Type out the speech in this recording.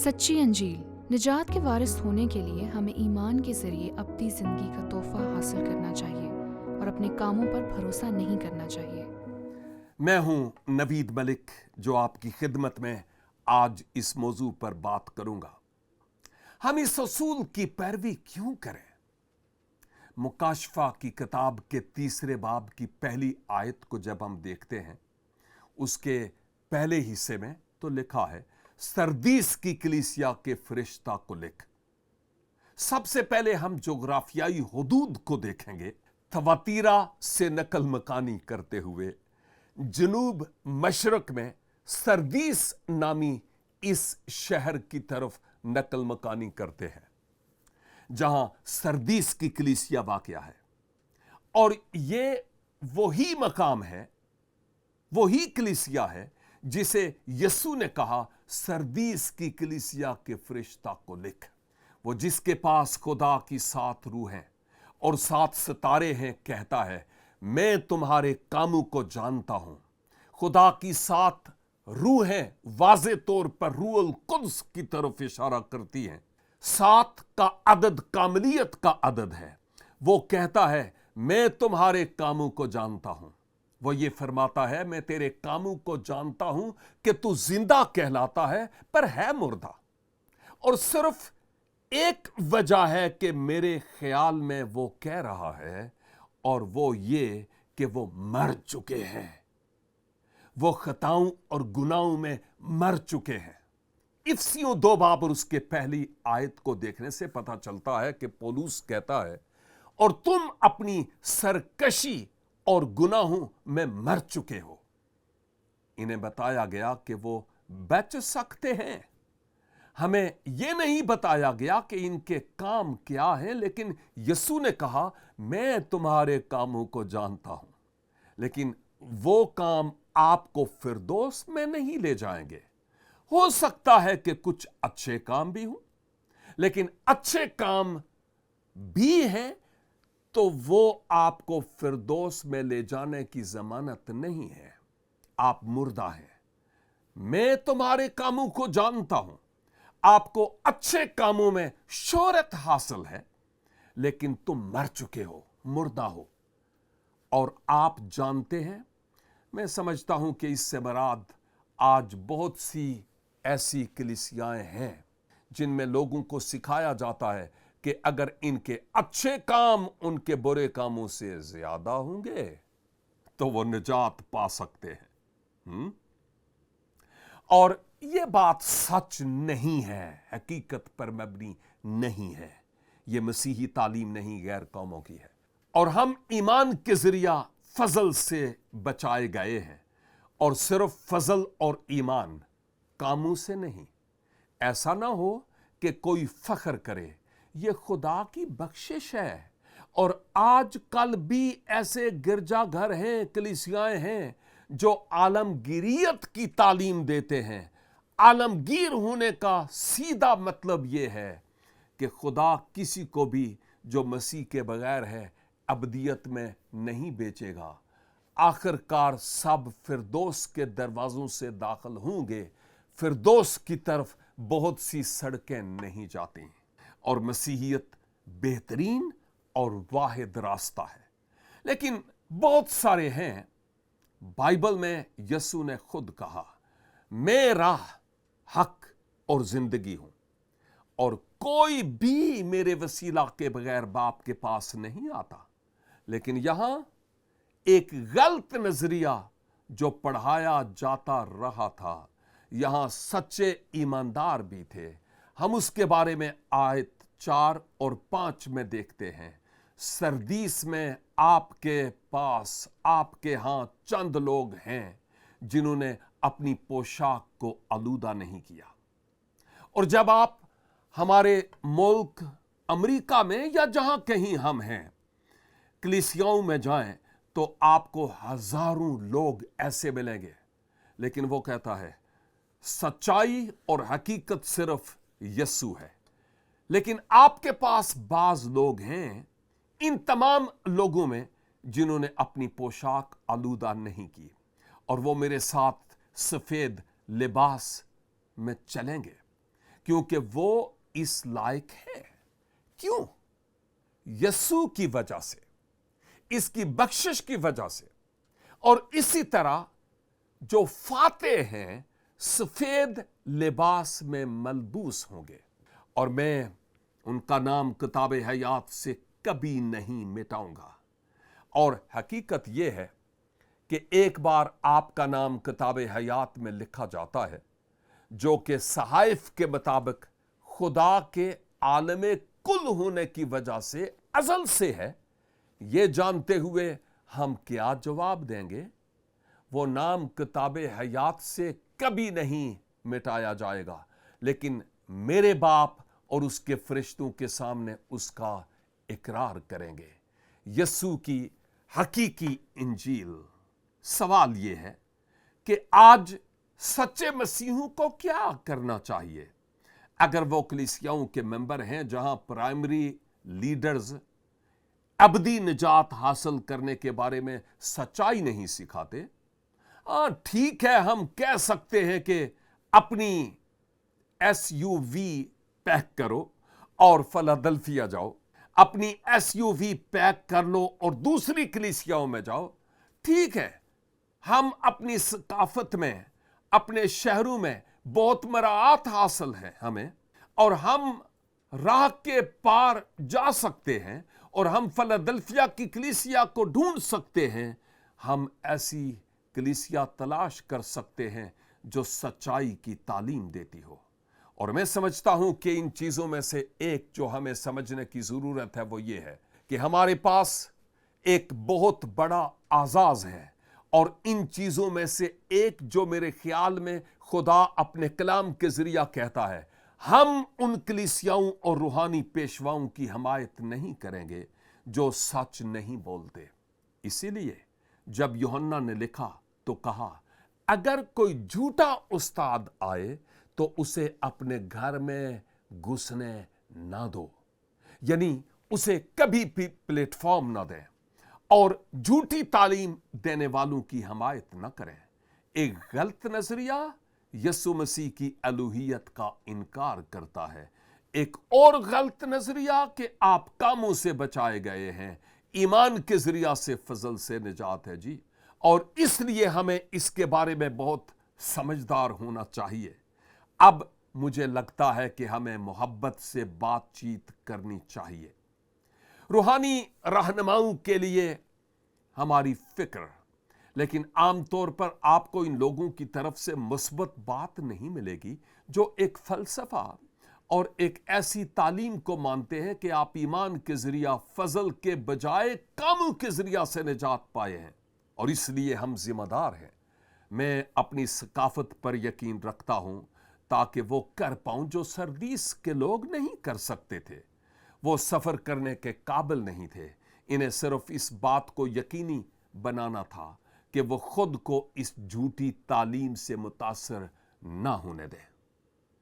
सच्ची अंजील निजात के वारिस होने के लिए हमें ईमान के ज़रिए अपनी ज़िंदगी का तोहफ़ा हासिल करना चाहिए और अपने कामों पर भरोसा नहीं करना चाहिए। मैं हूं नवीद मलिक जो आपकी खिदमत में आज इस मौजू पर बात करूंगा। हम इस असूल की पैरवी क्यों करें? मुकाशफा की किताब के 3 बाब की पहली आयत को जब हम देखते हैं, उसके पहले हिस्से में तो लिखा है, सरदीस की कलीसिया के फरिश्ता को लिख। सबसे पहले हम जोग्राफियाई हुदूद को देखेंगे। थवातीरा से नकल मकानी करते हुए जनूब मशरक में सरदीस नामी इस शहर की तरफ नकल मकानी करते हैं जहां सरदीस की कलीसिया वाक़या है। और ये वही मकाम है, वही कलीसिया है जिसे यीशु ने कहा, सरदीस की कलीसिया के फरिश्ता को लिख। वो जिसके पास खुदा की 7 रूह हैं और 7 सितारे हैं, कहता है, मैं तुम्हारे कामों को जानता हूं। खुदा की 7 रूहें वाज़े तौर पर रूहुल कुद्स की तरफ इशारा करती हैं। 7 का अदद कामलियत का अदद है। वो कहता है, मैं तुम्हारे कामों को जानता हूं। वो ये फरमाता है, मैं तेरे कामों को जानता हूं कि तू जिंदा कहलाता है पर है मुर्दा। और सिर्फ एक वजह है कि मेरे ख्याल में वो कह रहा है, और वो ये कि वो मर चुके हैं, वो खताओं और गुनाहों में मर चुके हैं। इफ्सियों 2 बाब और उसके पहली आयत को देखने से पता चलता है कि पौलुस कहता है, और तुम अपनी सरकशी और गुनाहों में मर चुके हो। इन्हें बताया गया कि वो बच सकते हैं। हमें यह नहीं बताया गया कि इनके काम क्या हैं, लेकिन यीशु ने कहा, मैं तुम्हारे कामों को जानता हूं। लेकिन वो काम आपको फिरदौस में नहीं ले जाएंगे। हो सकता है कि कुछ अच्छे काम भी हों, लेकिन अच्छे काम भी हैं तो वो आपको फिरदौस में ले जाने की जमानत नहीं है। आप मुर्दा हैं। मैं तुम्हारे कामों को जानता हूं। आपको अच्छे कामों में शोहरत हासिल है, लेकिन तुम मर चुके हो, मुर्दा हो। और आप जानते हैं, मैं समझता हूं कि इससे मुराद आज बहुत सी ऐसी कलीसियाएं हैं जिनमें लोगों को सिखाया जाता है कि अगर इनके अच्छे काम उनके बुरे कामों से ज्यादा होंगे तो वो निजात पा सकते हैं। और ये बात सच नहीं है, हकीकत पर मबनी नहीं है। ये मसीही तालीम नहीं, गैर कौमों की है। और हम ईमान के जरिया फजल से बचाए गए हैं, और सिर्फ फजल और ईमान, कामों से नहीं। ऐसा ना हो कि कोई फख्र करे, ये खुदा की बख्शिश है। और आज कल भी ऐसे गिरजाघर हैं, कलीसियाएं हैं जो आलमगीरियत की तालीम देते हैं। आलमगीर होने का सीधा मतलब यह है कि खुदा किसी को भी जो मसीह के बगैर है अबदियत में नहीं बेचेगा। आखिरकार सब फिरदौस के दरवाजों से दाखिल होंगे। फिरदौस की तरफ बहुत सी सड़कें नहीं जाती, और मसीहियत बेहतरीन और वाहिद रास्ता है। लेकिन बहुत सारे हैं। बाइबल में यीशु ने खुद कहा, मैं राह, हक और जिंदगी हूं, और कोई भी मेरे वसीला के बगैर बाप के पास नहीं आता। लेकिन यहां एक गलत नजरिया जो पढ़ाया जाता रहा था, यहां सच्चे ईमानदार भी थे। हम उसके बारे में आयत 4 और 5 में देखते हैं। सरदीस में आपके पास, आपके यहां चंद लोग हैं जिन्होंने अपनी पोशाक को आलूदा नहीं किया। और जब आप हमारे मुल्क अमेरिका में या जहां कहीं हम हैं, कलीसियाओं में जाएं तो आपको हजारों लोग ऐसे मिलेंगे। लेकिन वो कहता है, सच्चाई और हकीकत सिर्फ यीशु है। लेकिन आपके पास बाज लोग हैं, इन तमाम लोगों में, जिन्होंने अपनी पोशाक आलूदा नहीं की, और वो मेरे साथ सफेद लिबास में चलेंगे। کیونکہ وہ اس لائق ہے. کیوں؟ یسوع کی وجہ سے، اس کی بخشش کی وجہ سے. اور اسی طرح جو فاتح ہیں سفید لباس میں ملبوس ہوں گے، اور میں ان کا نام کتاب حیات سے کبھی نہیں مٹاؤں گا. اور حقیقت یہ ہے کہ ایک بار آپ کا نام کتاب حیات میں لکھا جاتا ہے، جو کہ صحائف کے مطابق خدا کے عالم کل ہونے کی وجہ سے ازل سے ہے. یہ جانتے ہوئے ہم کیا جواب دیں گے؟ وہ نام کتاب حیات سے کبھی نہیں مٹایا جائے گا، لیکن میرے باپ اور اس کے فرشتوں کے سامنے اس کا اقرار کریں گے. یسوع کی حقیقی انجیل. سوال یہ ہے کہ آج سچے مسیحوں کو کیا کرنا چاہیے؟ اگر وہ کلیسیاؤں کے ممبر ہیں جہاں پرائمری لیڈرز ابدی نجات حاصل کرنے کے بارے میں سچائی نہیں سکھاتے، ٹھیک ہے، ہم کہہ سکتے ہیں کہ اپنی SUV پیک کرو اور فلاڈلفیا جاؤ، اپنی SUV پیک کر لو اور دوسری کلیسیاؤں میں جاؤ. ٹھیک ہے، ہم اپنی ثقافت میں، اپنے شہروں میں بہت مراعات حاصل ہے ہمیں، اور ہم راہ کے پار جا سکتے ہیں اور ہم فلاڈلفیا کی کلیسیا کو ڈھونڈ سکتے ہیں. ہم ایسی کلیسیا تلاش کر سکتے ہیں جو سچائی کی تعلیم دیتی ہو. اور میں سمجھتا ہوں کہ ان چیزوں میں سے ایک جو ہمیں سمجھنے کی ضرورت ہے وہ یہ ہے کہ ہمارے پاس ایک بہت بڑا اعزاز ہے، اور ان چیزوں میں سے ایک جو میرے خیال میں خدا اپنے کلام کے ذریعہ کہتا ہے، ہم ان کلیسیاؤں اور روحانی پیشواؤں کی حمایت نہیں کریں گے جو سچ نہیں بولتے. اسی لیے جب یوحنا نے لکھا تو کہا، اگر کوئی جھوٹا استاد آئے تو اسے اپنے گھر میں گھسنے نہ دو. یعنی اسے کبھی بھی پلیٹ فارم نہ دیں اور جھوٹی تعلیم دینے والوں کی حمایت نہ کریں. ایک غلط نظریہ یسوع مسیح کی الوہیت کا انکار کرتا ہے. ایک اور غلط نظریہ کہ آپ کاموں سے بچائے گئے ہیں، ایمان کے ذریعہ سے فضل سے نجات ہے. جی، اور اس لیے ہمیں اس کے بارے میں بہت سمجھدار ہونا چاہیے. اب مجھے لگتا ہے کہ ہمیں محبت سے بات چیت کرنی چاہیے. روحانی رہنماؤں کے لیے ہماری فکر، لیکن عام طور پر آپ کو ان لوگوں کی طرف سے مثبت بات نہیں ملے گی جو ایک فلسفہ اور ایک ایسی تعلیم کو مانتے ہیں کہ آپ ایمان کے ذریعہ فضل کے بجائے کاموں کے ذریعہ سے نجات پائے ہیں، اور اس لیے ہم ذمہ دار ہیں. میں اپنی ثقافت پر یقین رکھتا ہوں تاکہ وہ کر پاؤں جو سردیس کے لوگ نہیں کر سکتے تھے. وہ سفر کرنے کے قابل نہیں تھے. انہیں صرف اس بات کو یقینی بنانا تھا کہ وہ خود کو اس جھوٹی تعلیم سے متاثر نہ ہونے دیں.